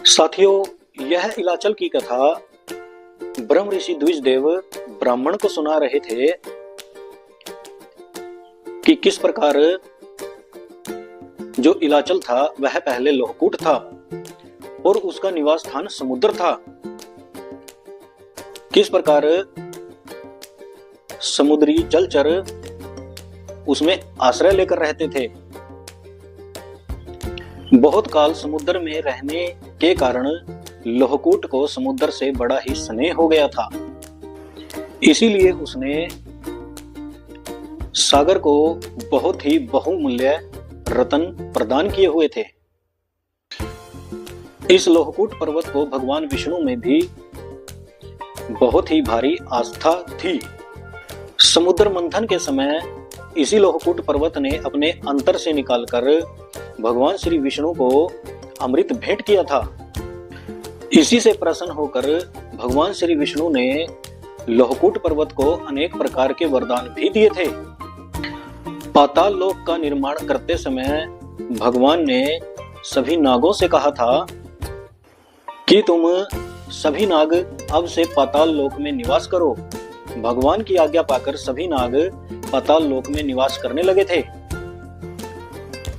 साथियों, यह इलाचल की कथा ब्रह्म ऋषि द्विजदेव ब्राह्मण को सुना रहे थे कि किस प्रकार जो इलाचल था वह पहले लोहकूट था और उसका निवास स्थान समुद्र था। किस प्रकार समुद्री जलचर उसमें आश्रय लेकर रहते थे। बहुत काल समुद्र में रहने के कारण लोहकूट को समुद्र से बड़ा ही स्नेह हो गया था। इसीलिए उसने सागर को बहुत ही बहुमूल्य रत्न प्रदान किए हुए थे। इस लोहकूट पर्वत को भगवान विष्णु में भी बहुत ही भारी आस्था थी। समुद्र मंथन के समय इसी लोहकूट पर्वत ने अपने अंतर से निकालकर भगवान श्री विष्णु को अमृत भेंट किया था। इसी से प्रसन्न होकर भगवान श्री विष्णु ने लोहकूट पर्वत को अनेक प्रकार के वरदान भी दिए थे। पाताल लोक का निर्माण करते समय भगवान ने सभी नागों से कहा था कि तुम सभी नाग अब से पाताल लोक में निवास करो। भगवान की आज्ञा पाकर सभी नाग पाताल लोक में निवास करने लगे थे,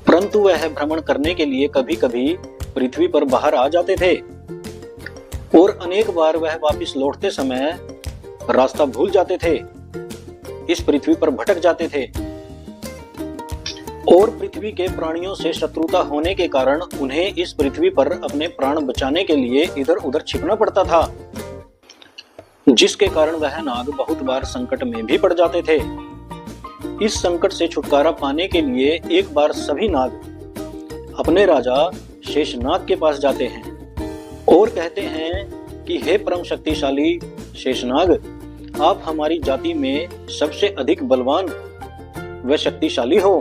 परंतु वह भ्रमण करने के लिए कभी कभी पृथ्वी पर बाहर आ जाते थे और अनेक बार वह वापस लौटते समय रास्ता भूल जाते थे, इस पृथ्वी पर भटक जाते थे और पृथ्वी के प्राणियों से शत्रुता होने के कारण उन्हें इस पृथ्वी पर अपने प्राण बचाने के लिए इधर उधर छिपना पड़ता था, जिसके कारण वह नाग बहुत बार संकट में भी पड़ जाते थे। इस संकट से छुटकारा पाने के लिए एक बार सभी नाग अपने राजा शेषनाग के पास जाते हैं और कहते हैं कि हे परम शक्तिशाली शेषनाग, आप हमारी जाति में सबसे अधिक बलवान व शक्तिशाली हो।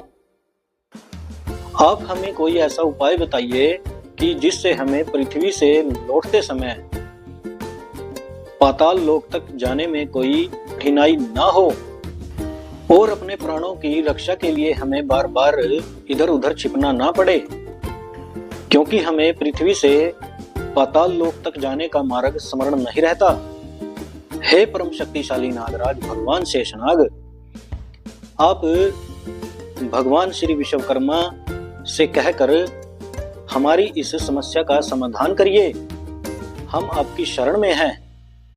आप हमें कोई ऐसा उपाय बताइए कि जिससे हमें पृथ्वी से लौटते समय पाताल लोक तक जाने में कोई कठिनाई ना हो और अपने प्राणों की रक्षा के लिए हमें बार बार इधर उधर छिपना ना पड़े, क्योंकि हमें पृथ्वी से पाताल लोक तक जाने का मार्ग स्मरण नहीं रहता। हे परम शक्तिशाली नागराज भगवान शेषनाग, आप भगवान श्री विश्वकर्मा से कहकर हमारी इस समस्या का समाधान करिए। हम आपकी शरण में हैं।